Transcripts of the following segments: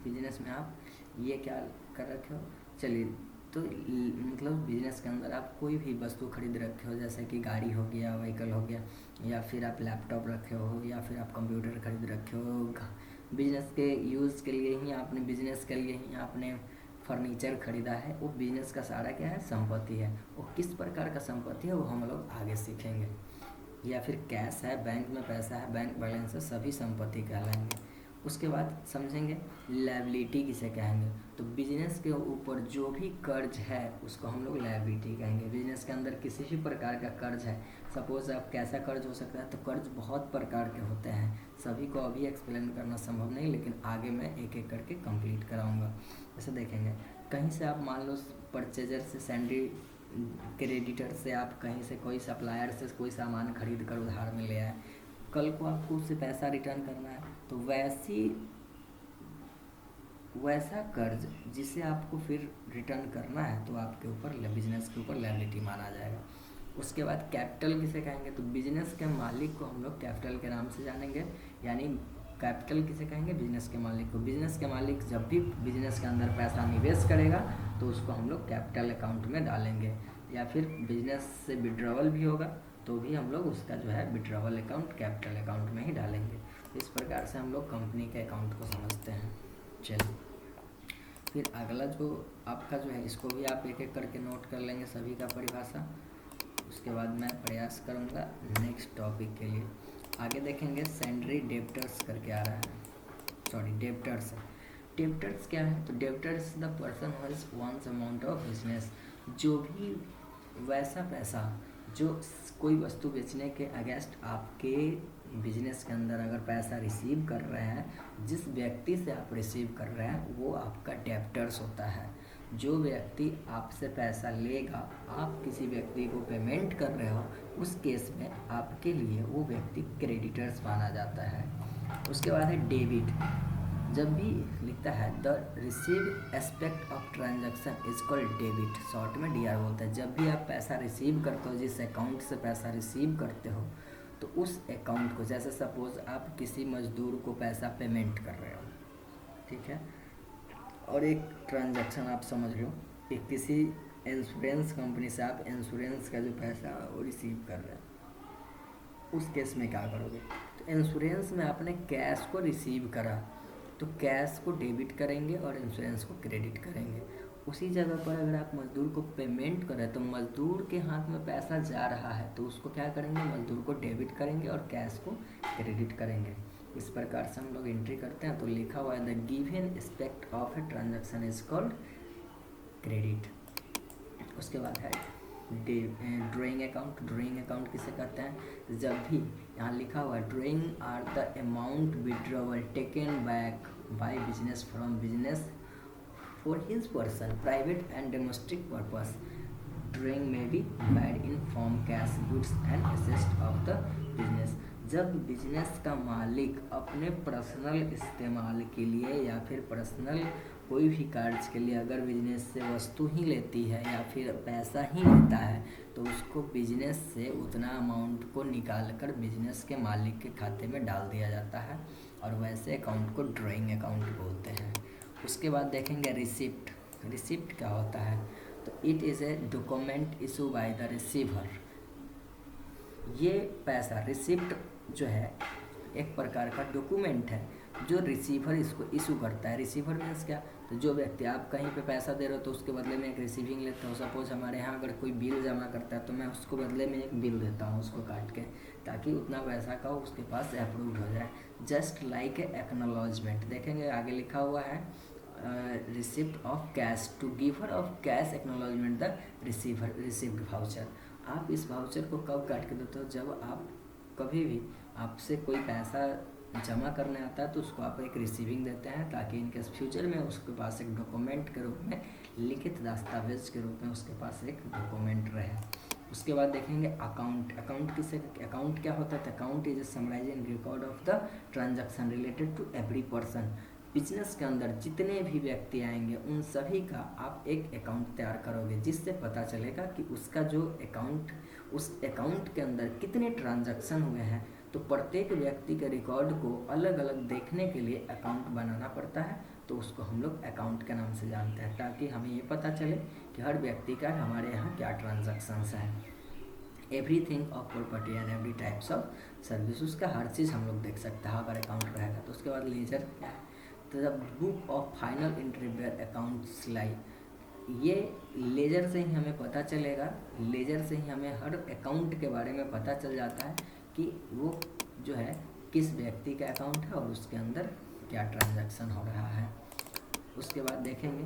Business में आप ये क्या कर रखे हो। चलिए, तो मतलब बिजनेस के अंदर आप कोई भी वस्तु खरीद रखे हो, जैसे कि गाड़ी हो गया, व्हीकल हो गया, या फिर आप लैपटॉप रखे हो, या फिर आप कंप्यूटर खरीद रखे हो। बिजनेस के यूज़ के लिए ही आपने, बिजनेस के लिए ही आपने फर्नीचर खरीदा है, वो बिजनेस का सारा क्या है, संपत्ति है। वो किस प्रकार का संपत्ति है वो हम लोग आगे सीखेंगे। या फिर कैश है, बैंक में पैसा है, बैंक बैलेंस है, सभी संपत्ति कहलाएंगे। उसके बाद समझेंगे लायबिलिटी किसे कहेंगे। तो बिजनेस के ऊपर जो भी कर्ज है उसको हम लोग लायबिलिटी कहेंगे। बिजनेस के अंदर किसी भी प्रकार का कर्ज है, सपोज आप कैसा कर्ज हो सकता है, तो कर्ज बहुत प्रकार के होते हैं, सभी को अभी एक्सप्लेन करना संभव नहीं, लेकिन आगे मैं एक एक करके कंप्लीट कराऊंगा। जैसे देखेंगे, कहीं से आप मान लो परचेजर से, सैंडी क्रेडिटर से, आप कहीं से कोई सप्लायर से कोई सामान खरीद कर उधार में ले आए, कल को आपको उससे पैसा रिटर्न करना है, तो वैसा कर्ज जिसे आपको फिर रिटर्न करना है तो आपके ऊपर, बिजनेस के ऊपर लायबिलिटी माना जाएगा। उसके बाद कैपिटल किसे कहेंगे, तो बिजनेस के मालिक को हम लोग कैपिटल के नाम से जानेंगे। यानी कैपिटल किसे कहेंगे, बिजनेस के मालिक को। बिजनेस के मालिक जब भी बिजनेस के अंदर पैसा निवेश करेगा तो उसको हम लोग कैपिटल अकाउंट में डालेंगे। या फिर बिजनेस से विड्रॉवल भी होगा तो भी हम लोग उसका जो है विड्रॉवल अकाउंट कैपिटल अकाउंट में ही डालेंगे। इस प्रकार से हम लोग कंपनी के अकाउंट को समझते हैं। चलिए, फिर अगला जो आपका जो है, इसको भी आप एक एक करके नोट कर लेंगे सभी का परिभाषा। उसके बाद मैं प्रयास करूँगा नेक्स्ट टॉपिक के लिए। आगे देखेंगे सैंड्री डेब्टर्स करके आ रहा है, सॉरी डेब्टर्स है। डेब्टर्स क्या है, तो debtors the person who has once amount of business, जो भी वैसा पैसा जो कोई वस्तु बेचने के अगेंस्ट आपके बिजनेस के अंदर अगर पैसा रिसीव कर रहे हैं, जिस व्यक्ति से आप रिसीव कर रहे हैं वो आपका डेब्टर्स होता है। जो व्यक्ति आपसे पैसा लेगा, आप किसी व्यक्ति को पेमेंट कर रहे हो, उस केस में आपके लिए वो व्यक्ति क्रेडिटर्स माना जाता है। उसके बाद है डेबिट। जब भी लिखता है the receive aspect of transaction is called debit, short में डीआर बोलता है। जब भी आप पैसा रिसीव करते हो, जिस अकाउंट से पैसा रिसीव करते हो, तो उस अकाउंट को, जैसे सपोज आप किसी मजदूर को पैसा पेमेंट कर रहे हो, ठीक है, और एक ट्रांजैक्शन आप समझ रहे हो कि किसी इंश्योरेंस कंपनी से आप इंश्योरेंस का जो पैसा वो रिसीव कर रहे हो, उस केस में क्या करोगे, तो इंश्योरेंस में आपने कैश को रिसीव करा तो कैश को डेबिट करेंगे और इंश्योरेंस को क्रेडिट करेंगे। उसी जगह पर अगर आप मजदूर को पेमेंट करें तो मजदूर के हाथ में पैसा जा रहा है तो उसको क्या करेंगे, मजदूर को डेबिट करेंगे और कैश को क्रेडिट करेंगे। इस प्रकार से हम लोग एंट्री करते हैं। तो लिखा हुआ है the given aspect of a transaction is called credit. उसके बाद है ड्रॉइंग अकाउंट। ड्रॉइंग अकाउंट किसे कहते हैं, जब भी यहाँ लिखा हुआ है drawing are the amount withdrawal taken back by business from business for his person private and domestic purpose. Drawing may be paid in form cash goods and assets of the business. जब business का मालिक अपने personal इस्तेमाल के लिए या फिर personal कोई भी कार्य के लिए अगर बिजनेस से वस्तु ही लेती है या फिर पैसा ही लेता है तो उसको बिजनेस से उतना अमाउंट को निकाल कर बिजनेस के मालिक के खाते में डाल दिया जाता है और वैसे अकाउंट को ड्रॉइंग अकाउंट बोलते हैं। उसके बाद देखेंगे रिसिप्ट। रिसिप्ट क्या होता है, तो it is a document issue by the receiver. ये पैसा रिसिप्ट जो है एक प्रकार का डॉक्यूमेंट है जो रिसीवर इसको इशू करता है। रिसीवर मीन्स क्या, तो जो व्यक्ति आप कहीं पे पैसा दे रहे हो तो उसके बदले में एक रिसीविंग लेते हो। सपोज हमारे यहाँ अगर कोई बिल जमा करता है तो मैं उसको बदले में एक बिल देता हूँ उसको काट के, ताकि उतना पैसा का उसके पास अप्रूव हो जाए। Just like a acknowledgement. देखेंगे आगे लिखा हुआ है receipt of cash to giver of cash acknowledgement the receiver receipt voucher. आप इस वाउचर को कब काट के देते हो, जब आप कभी भी आपसे कोई पैसा जमा करने आता है तो उसको आप एक रिसीविंग देते हैं, ताकि इनके फ्यूचर में उसके पास एक डॉक्यूमेंट के रूप में, लिखित दस्तावेज के रूप में उसके पास एक डॉक्यूमेंट रहे। उसके बाद देखेंगे अकाउंट। अकाउंट किसे, अकाउंट क्या होता है, account is a summarising record of the transaction related to every person. Business के अंदर जितने भी व्यक्ति आएंगे उन सभी का आप एक अकाउंट तैयार करोगे, जिससे पता चलेगा कि उसका जो अकाउंट, उस अकाउंट के अंदर कितने ट्रांजैक्शन हुए हैं। तो प्रत्येक व्यक्ति के रिकॉर्ड को अलग अलग देखने के लिए अकाउंट बनाना पड़ता है तो उसको हम लोग अकाउंट के नाम से जानते हैं, ताकि हमें ये पता चले कि हर व्यक्ति का हमारे यहाँ क्या ट्रांजैक्शंस हैं। Everything of property and every types of service, उसका हर चीज़ हम लोग देख सकते हैं अगर अकाउंट रहेगा तो। उसके बाद लेजर क्या है, तो the book of final entry where accounts lie, ये लेजर से ही हमें पता चलेगा, लेजर से ही हमें हर अकाउंट के बारे में पता चल जाता है कि वो जो है किस व्यक्ति का अकाउंट है और उसके अंदर क्या ट्रांजैक्शन हो रहा है। उसके बाद देखेंगे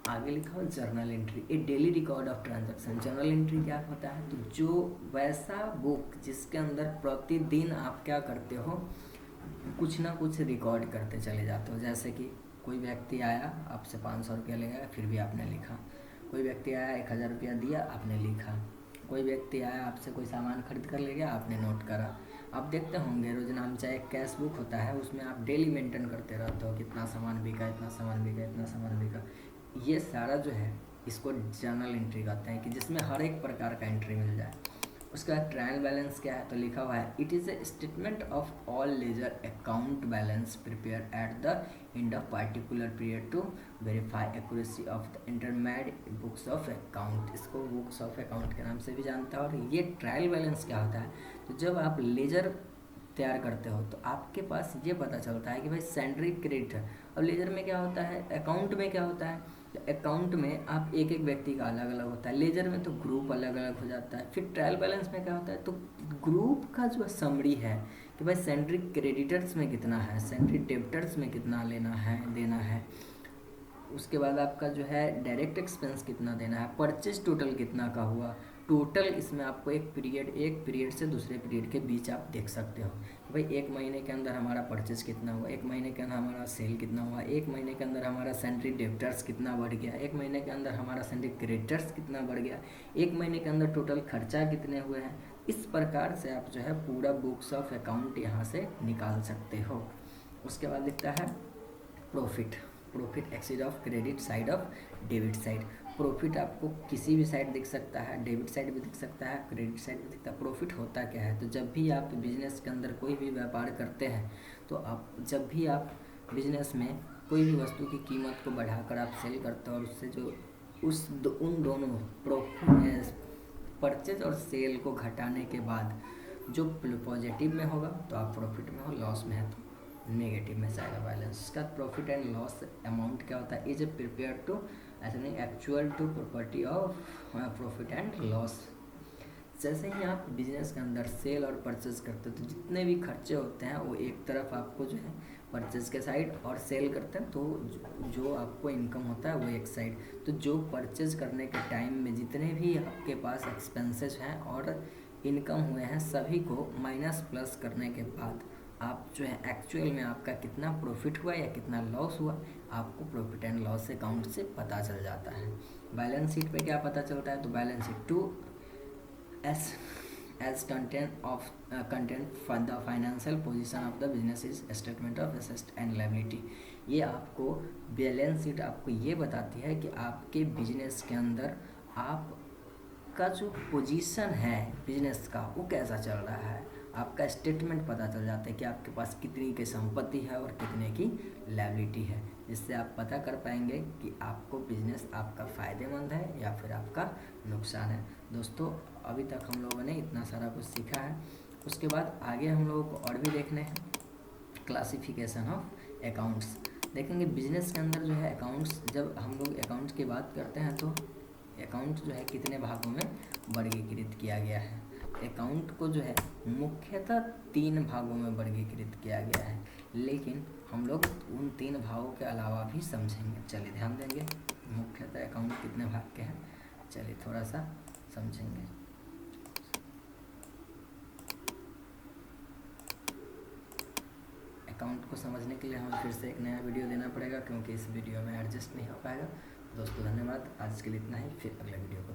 आगे लिखा हो journal entry, A daily record of transaction. Journal entry क्या होता है, तो जो वैसा बुक जिसके अंदर प्रतिदिन आप क्या करते हो, कुछ ना कुछ रिकॉर्ड करते चले जाते हो। जैसे कि कोई व्यक्ति आया आपसे 500 रुपया ले गया, फिर भी आपने लिखा। कोई व्यक्ति आया 1000 रुपया दिया, आपने लिखा। कोई व्यक्ति आया आपसे कोई सामान खरीद कर ले गया, आपने नोट करा। आप देखते होंगे रोजनामचा एक कैश बुक होता है, उसमें आप डेली मेंटेन करते रहते हो कितना सामान बिका, इतना सामान बिका, इतना सामान बिका। ये सारा जो है इसको जर्नल एंट्री कहते हैं, कि जिसमें हर एक प्रकार का एंट्री मिल जाए। उसका ट्रायल बैलेंस क्या है, तो लिखा हुआ है it is a statement of all ledger account balance prepare at the end of particular period to verify accuracy of the intermediate books of account. इसको बुक्स ऑफ अकाउंट के नाम से भी जानता है। और ये ट्रायल बैलेंस क्या होता है, तो जब आप लेजर तैयार करते हो तो आपके पास ये पता चलता है कि भाई सैंड्री क्रेडिट है। और लेजर में क्या होता है, अकाउंट में क्या होता है, अकाउंट में आप एक एक व्यक्ति का अलग अलग होता है, लेजर में तो ग्रुप अलग अलग हो जाता है। फिर ट्रायल बैलेंस में क्या होता है, तो ग्रुप का जो समरी है कि भाई सेंट्री क्रेडिटर्स में कितना है, सेंट्री डेबिटर्स में कितना लेना है देना है। उसके बाद आपका जो है डायरेक्ट एक्सपेंस कितना देना है, परचेज टोटल कितना का हुआ, टोटल इसमें आपको एक पीरियड से दूसरे पीरियड के बीच आप देख सकते हो कि भाई एक महीने के अंदर हमारा परचेज कितना हुआ, एक महीने के अंदर हमारा सेल कितना हुआ, एक महीने के अंदर हमारा सेंट्री डेबिटर्स कितना बढ़ गया, एक महीने के अंदर हमारा सेंट्री क्रेडिटर्स कितना बढ़ गया, एक महीने के अंदर टोटल खर्चा कितने हुए हैं। इस प्रकार से आप जो है पूरा बुक्स ऑफ अकाउंट यहाँ से निकाल सकते हो। उसके बाद लिखता है profit exceed of credit side of debit side. Profit आपको किसी भी साइड दिख सकता है, डेबिट साइड भी दिख सकता है, क्रेडिट साइड भी दिखता है। प्रॉफिट होता क्या है, तो जब भी आप बिजनेस के अंदर कोई भी व्यापार करते हैं, तो जब भी आप बिजनेस में कोई भी वस्तु की कीमत को बढ़ाकर आप सेल करते हो और उससे जो उन दोनों परचेज और सेल को घटाने के बाद जो पॉजिटिव में होगा तो आप प्रॉफिट में हो, लॉस में है तो नेगेटिव में जाएगा बैलेंस। इसका प्रॉफिट एंड लॉस अमाउंट क्या होता है, इज प्रिपेयर टू ऐसा नहीं actual to property of profit and loss. जैसे ही आप बिजनेस के अंदर सेल और परचेज करते हो तो जितने भी खर्चे होते हैं वो एक तरफ आपको जो है परचेज के साइड, और सेल करते हैं तो जो आपको इनकम होता है वो एक साइड। तो जो परचेज करने के टाइम में जितने भी आपके पास एक्सपेंसेस हैं और इनकम हुए हैं सभी को माइनस प्लस करने के बाद आप जो है एक्चुअल में आपका कितना प्रॉफिट हुआ या कितना लॉस हुआ आपको प्रॉफिट एंड लॉस अकाउंट से पता चल जाता है। बैलेंस शीट पे क्या पता चलता है, तो balance sheet to as content for the financial position of the business is statement of assets and liability। ये आपको बैलेंस शीट आपको ये बताती है कि आपके बिजनेस के अंदर आपका जो पोजीशन है बिजनेस का वो कैसा चल रहा है। आपका स्टेटमेंट पता चल जाता है कि आपके पास कितनी की संपत्ति है और कितने की लायबिलिटी है, जिससे आप पता कर पाएंगे कि आपको बिजनेस आपका फ़ायदेमंद है या फिर आपका नुकसान है। दोस्तों अभी तक हम लोगों ने इतना सारा कुछ सीखा है, उसके बाद आगे हम लोगों को और भी देखने हैं क्लासिफिकेशन ऑफ अकाउंट्स। देखेंगे बिजनेस के अंदर जो है अकाउंट्स, जब हम लोग अकाउंट्स की बात करते हैं तो अकाउंट जो है कितने भागों में वर्गीकृत किया गया है। अकाउंट को जो है मुख्यतः 3 भागों में वर्गीकृत किया गया है, लेकिन हम लोग उन 3 भागों के अलावा भी समझेंगे। चलिए ध्यान देंगे मुख्यतः अकाउंट कितने भाग के हैं, चलिए थोड़ा सा समझेंगे। अकाउंट को समझने के लिए हमें फिर से एक नया वीडियो देना पड़ेगा, क्योंकि इस वीडियो में एडजस्ट नहीं हो पाएगा। दोस्तों धन्यवाद, आज के लिए इतना ही, फिर अगले वीडियो को